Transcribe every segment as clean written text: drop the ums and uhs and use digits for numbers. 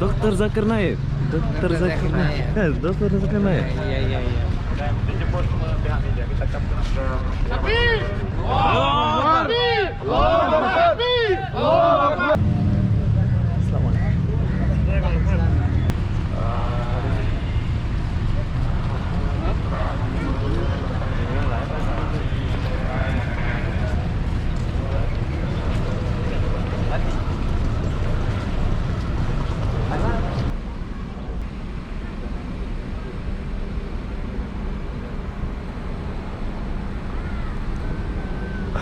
Dokter Zakir Naik. Dokter Zakir Naik. Dokter Zakir Naik. Iya iya iya. Dan dijemput semua pihak media. Kita campur ke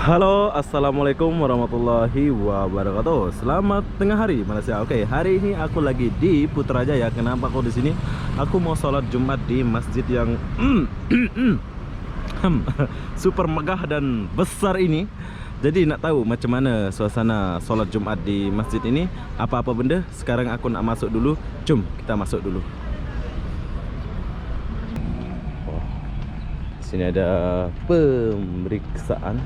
Halo, assalamualaikum warahmatullahi wabarakatuh. Selamat tengah hari Malaysia. Oke, hari ini aku lagi di Putrajaya. Kenapa aku di sini? Aku mau sholat Jumat di masjid yang super megah dan besar ini. Jadi nak tahu macam mana suasana sholat Jumat di masjid ini? Apa-apa benda? Sekarang aku nak masuk dulu. Jom kita masuk dulu. Oh, sini ada pemeriksaan.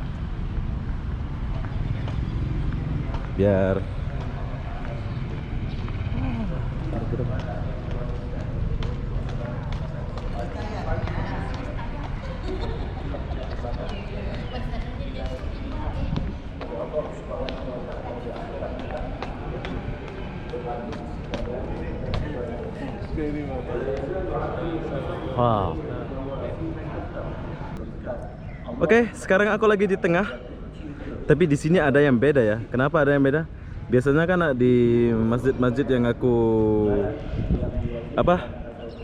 Biar wow. Oke, sekarang aku lagi di tengah. Tapi di sini ada yang beda ya. Kenapa ada yang beda? Biasanya kan di masjid-masjid yang aku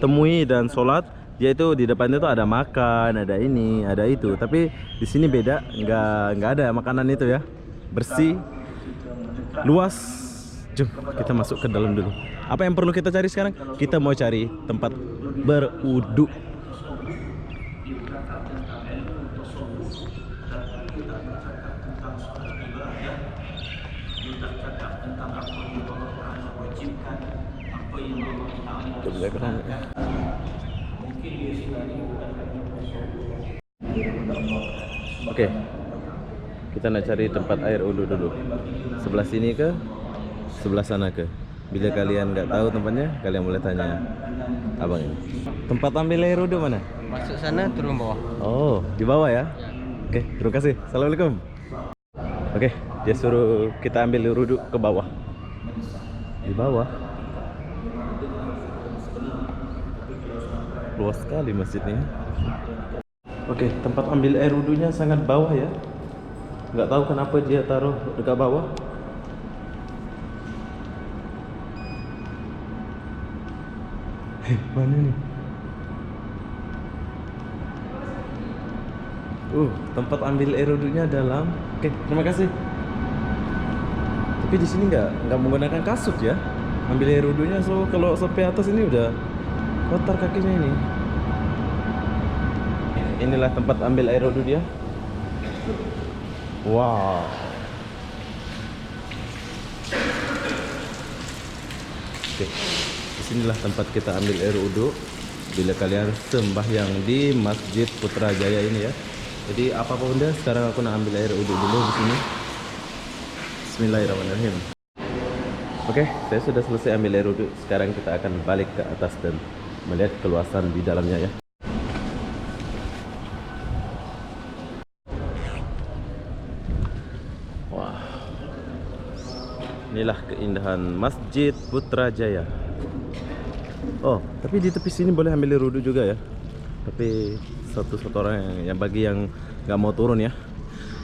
temui dan sholat, dia itu di depannya tuh ada makan, ada ini, ada itu. Tapi di sini beda, nggak ada makanan itu ya. Bersih, luas. Jom kita masuk ke dalam dulu. Apa yang perlu kita cari sekarang? Kita mau cari tempat berwudu. Oke, kita nak cari tempat air wudhu dulu. Sebelah sini ke sebelah sana ke? Bila kalian nggak tahu tempatnya, kalian boleh tanya abang ini. Tempat ambil air wudhu mana? Masuk sana turun bawah. Oh, di bawah ya? Oke, terima kasih. Assalamualaikum. Oke, dia suruh kita ambil air wudhu ke bawah. Di bawah. Luas sekali masjidnya. Oke, tempat ambil air wudhunya sangat bawah ya. Nggak tahu kenapa dia taruh dekat bawah. Mana nih? Tempat ambil air wudhunya dalam. Oke, terima kasih. Tapi di sini nggak menggunakan kasut ya. Ambil air wudhunya, so kalau sampai atas ini udah kotor kakinya ini. Inilah tempat ambil air wudhu dia. Wow. Oke. Disinilah tempat kita ambil air wudhu bila kalian sembahyang di Masjid Putrajaya ini ya. Jadi apa benda, sekarang aku nak ambil air wudhu dulu di sini. Bismillahirrahmanirrahim. Oke, saya sudah selesai ambil air wudhu. Sekarang kita akan balik ke atas dan melihat keluasan di dalamnya ya. Wah, inilah keindahan Masjid Putrajaya. Oh, tapi di tepi sini boleh ambil air wudhu juga ya. Tapi satu orang yang bagi yang nggak mau turun ya.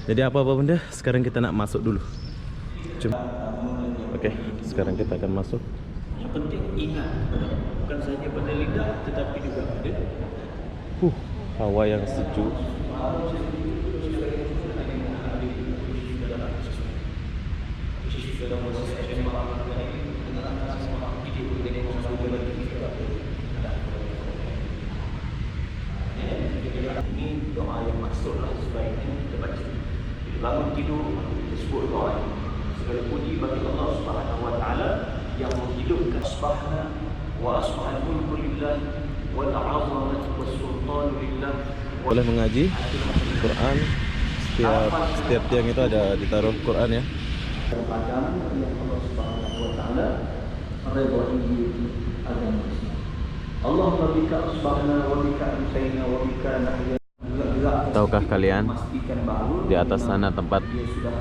Jadi apa benda, sekarang kita nak masuk dulu. Cuma. Oke, sekarang kita akan masuk. Yang penting ingat, bukan saja pada lidah tetapi juga pada hawa yang sejuk. Ini doa yang maksudlah sebaiknya kita baca. Bangun tidur disebut doa. Segala puji bagi Allah Subhanahu wa taala yang menghidupkan asbahna wa asbahal mulku lillah wal 'azamatu was sultanu lillah. Boleh mengaji Quran, setiap tiang itu ada ditaruh Quran ya. Padang yang Allah Subhanahu wa taala redha di agama Islam. Allahumma bika asbahna wa bika amsayna wa bika nahya. Tahukah kalian di atas sana tempat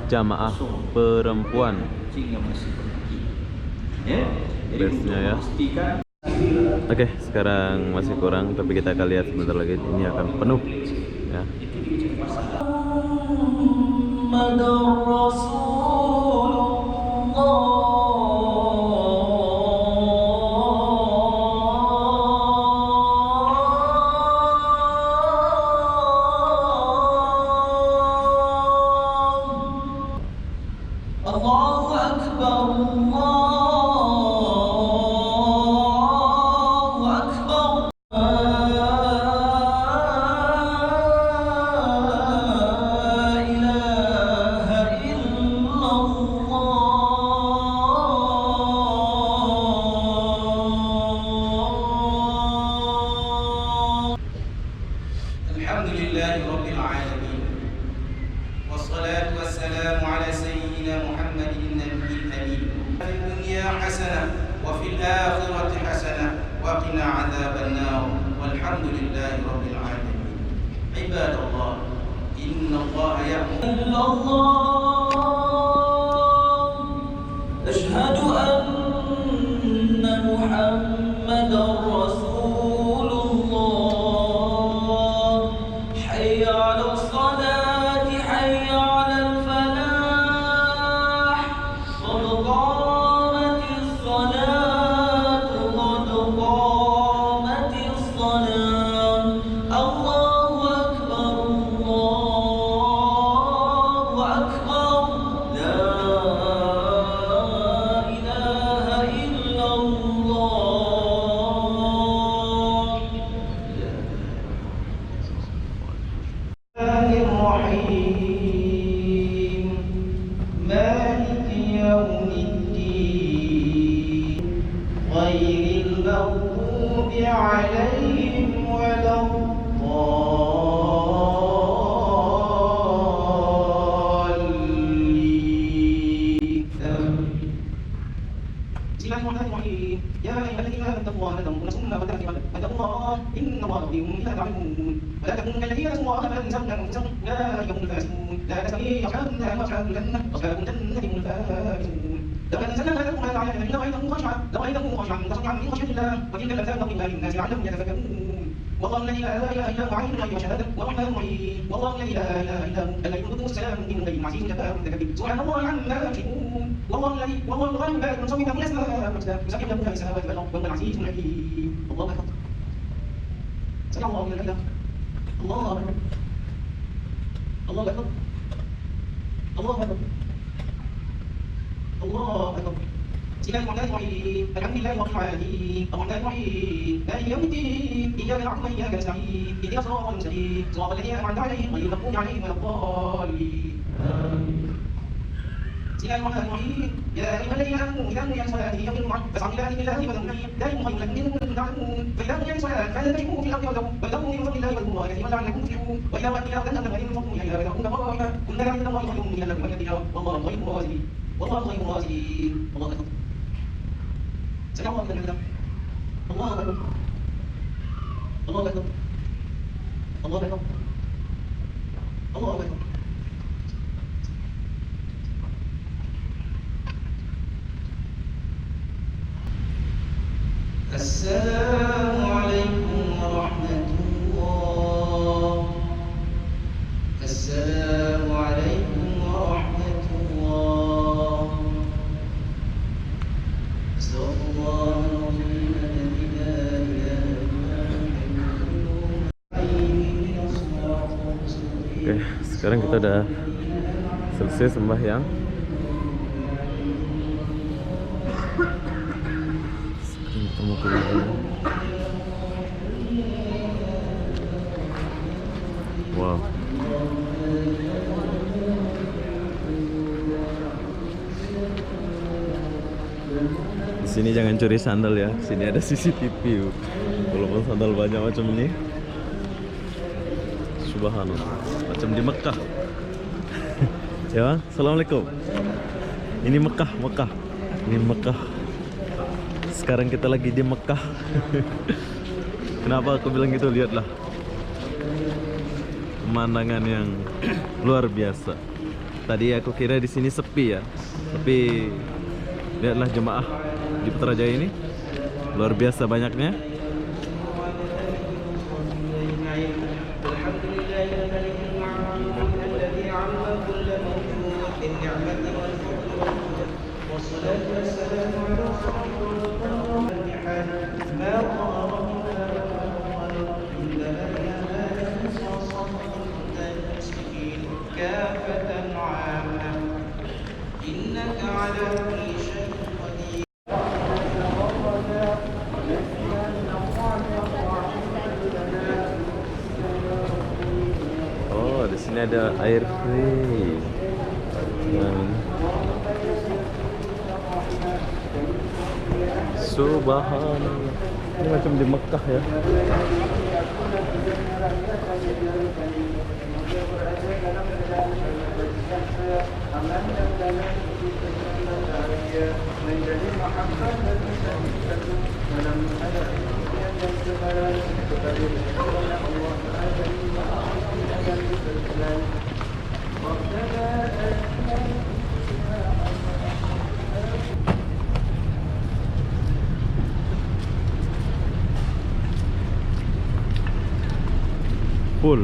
jamaah perempuan? Bestnya ya. Oke, sekarang masih kurang, tapi kita akan lihat sebentar lagi ini akan penuh ya. Allahu Akbar, Alhamdulillahi Rabbil Alamin. Wassalatu wassalamu ala sayyidina Muhammadin nabiyil amin. Fid dunya hasanah wa fil akhirati hasanah wa qina adzaban nar. Walhamdulillahi Rabbil Alamin. Ibadallah, inna Allaha ya'muru أشهد أن محمدا رسول الله حي على الصلاة حي على الفلاح قد قامت الصلاة قد قامت الصلاة الله أكبر الله أكبر لا إله إلا الله الرحيم مالك يوم الدين غير المغضوب عليهم ولا الضالين. بسم الله الرحمن الرحيم يا أيها الذين آمنوا اتقوا الله لا تموتن ثم وتأتوا واتقوا الله إن الله خبير بما تعملون ولا تكونوا كالذين نسوا الله فأنساهم أنفسهم أولئك هم الفاسقون لا تستوي أصحاب النار وأصحاب الجنة أصحاب الجنة هم الفائزون. لو أنزلنا هذا القرآن على جبل لرأيته خاشعا متصدعا من خشية الله وتلك الأمثال نضربها للناس لعلهم يتفكرون. والله الذي لا إله إلا هو عالم الغيب والشهادة والرحمن الرحيم. والله الذي لا إله إلا هو الذي يقدم السلام من غير عزيز جبار متكبر سبحان الله عما يشركون. والله الغني البارئ المصور له الأسماء الحسنى يسبح له ما في السماوات والأرض وهو العزيز الحكيم. الله أكبر. سمع الله لمن حمده. الله أكبر. الله أكبر. الله أكبر. الله أكبر. بسم الله الرحمن الرحيم الحمد لله رب العالمين الرحمن الرحيم مالك يوم الدين إياك نعبد وإياك نستعين اهدنا الصراط المستقيم صراط الذين أنعمت عليهم غير المغضوب عليهم ولا الضالين. بسم الله الرحمن الرحيم يا أيها الذين آمنوا إذا نودي للصلاة من يوم الجمعة فاسعوا إلى ذكر الله وذروا البيع ذلكم خير لكم إن كنتم تعلمون. فإذا نودي للصلاة فانتشروا في الأرض وابتغوا من فضل الله واذكروا الله كثيرا لعلكم تفلحون. وإذا رأيتم تجارة أو لهوا انفضوا إليها وذروا غرائها قل لا عند الله خير من اللهو والتجارة والله خير الرازقين. والله خير الرازقين. الله أكبر. سمع الله لمن حمده. الله أكبر. الله أكبر. الله أكبر. الله أكبر. السلام عليكم ورحمة الله. السلام عليكم ورحمة الله. استغفر الله العظيم الذي لا إله إلا هو من الصراط المستقيم. Oke, sekarang kita udah selesai sembahyang. Kita mau keluar. Wow. Di sini jangan curi sandal ya. Sini ada CCTV. Walaupun sandal banyak macam ini. Subhanallah. Macam di Mekah. Ya, Bang? Assalamualaikum. Ini Mekah. Ini Mekah. Sekarang kita lagi di Mekah. Kenapa aku bilang gitu? Lihatlah pemandangan yang luar biasa. Tadi aku kira di sini sepi ya, tapi lihatlah jemaah di Putrajaya ini luar biasa banyaknya. Oh, di sini ada air free. Subhanallah. Ini macam di Mekah ya. Full.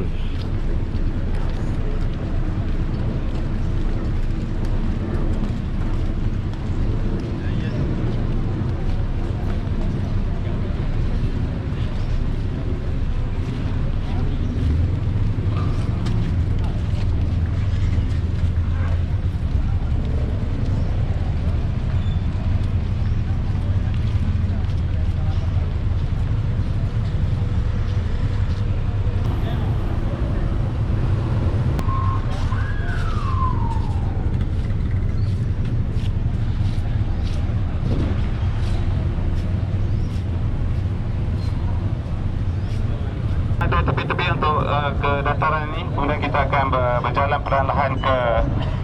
Ada tepi-tepi untuk ke dataran ini, kemudian kita akan berjalan perlahan-lahan ke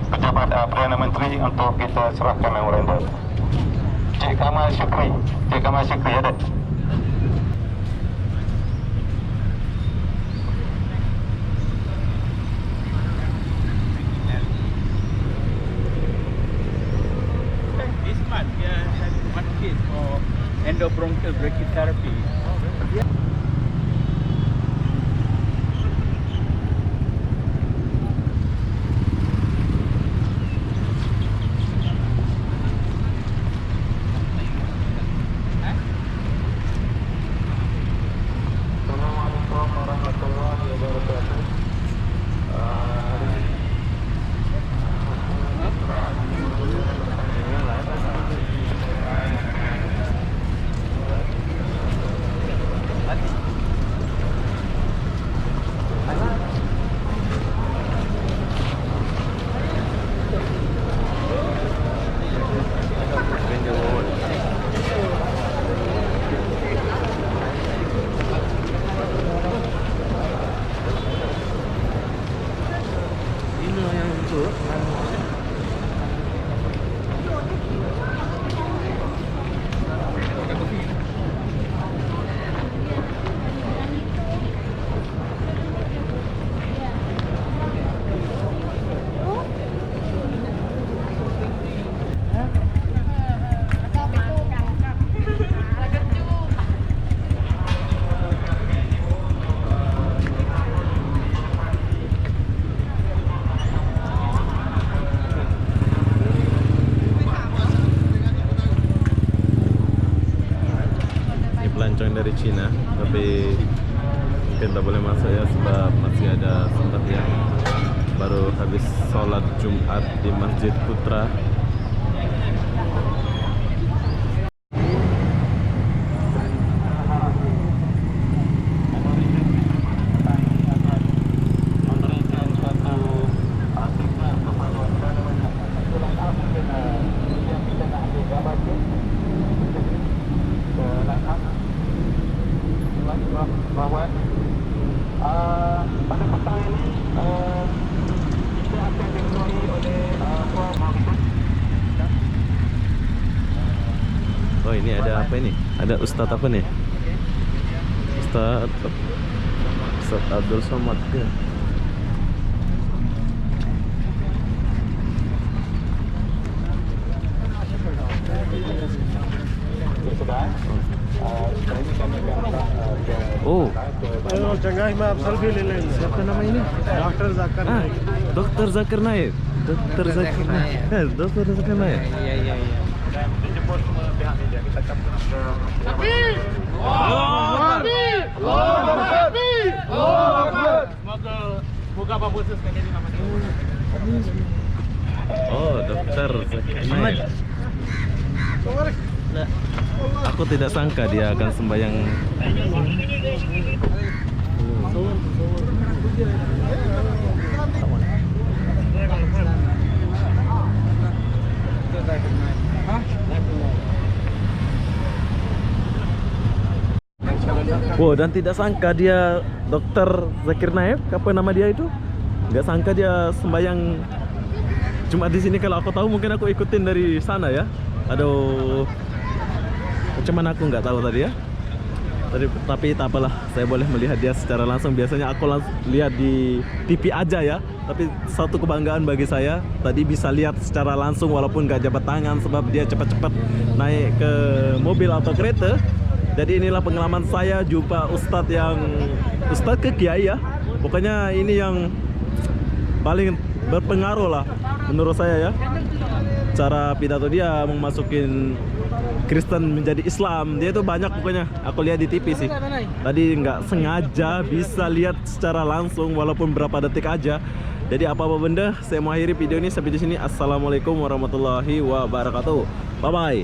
pejabat Perdana Menteri untuk kita serahkan memorandum. Cik Kamal Syukri, Cik Kamal Syukri ada. This month we are having one case for endobronchial brachytherapy. Pelancong dari Cina, tapi mungkin tak boleh masuk ya sebab masih ada sempat yang baru habis sholat Jumat di Masjid Putra. Bahwa pada petang ini kita akan diketuai oleh Oh, ini ada Apa ini? Ada Ustadz apa nih? Ustadz Abdul Somad ke? Oh, siapa nama ini? Dokter Zakir Ah, Dokter Zakir Naik. Dokter Zakir Naik. Dokter Zakir Naik. Iya iya iya. Semoga Pak Bos sekali ini namanya. Oh, Dokter Zakir Naik. Aku tidak sangka dia akan sembahyang. Wow, dan tidak sangka dia Dokter Zakir Naik, apa nama dia itu? Nggak sangka dia sembahyang Jumat di sini. Kalau aku tahu mungkin aku ikutin dari sana ya. Aduh, cuman aku nggak tahu tadi ya. Tapi tak apalah, saya boleh melihat dia secara langsung. Biasanya aku lihat di TV aja ya. Tapi satu kebanggaan bagi saya, tadi bisa lihat secara langsung walaupun nggak jabat tangan sebab dia cepat-cepat naik ke mobil atau kereta. Jadi inilah pengalaman saya jumpa Ustadz ke Kiai ya. Pokoknya ini yang paling berpengaruh lah menurut saya ya. Cara pidato dia memasukin Kristen menjadi Islam, dia itu banyak pokoknya. Aku lihat di TV sih. Tadi nggak sengaja bisa lihat secara langsung walaupun berapa detik aja. Jadi apa-apa benda, saya mau akhiri video ini sampai di sini. Assalamualaikum warahmatullahi wabarakatuh. Bye bye.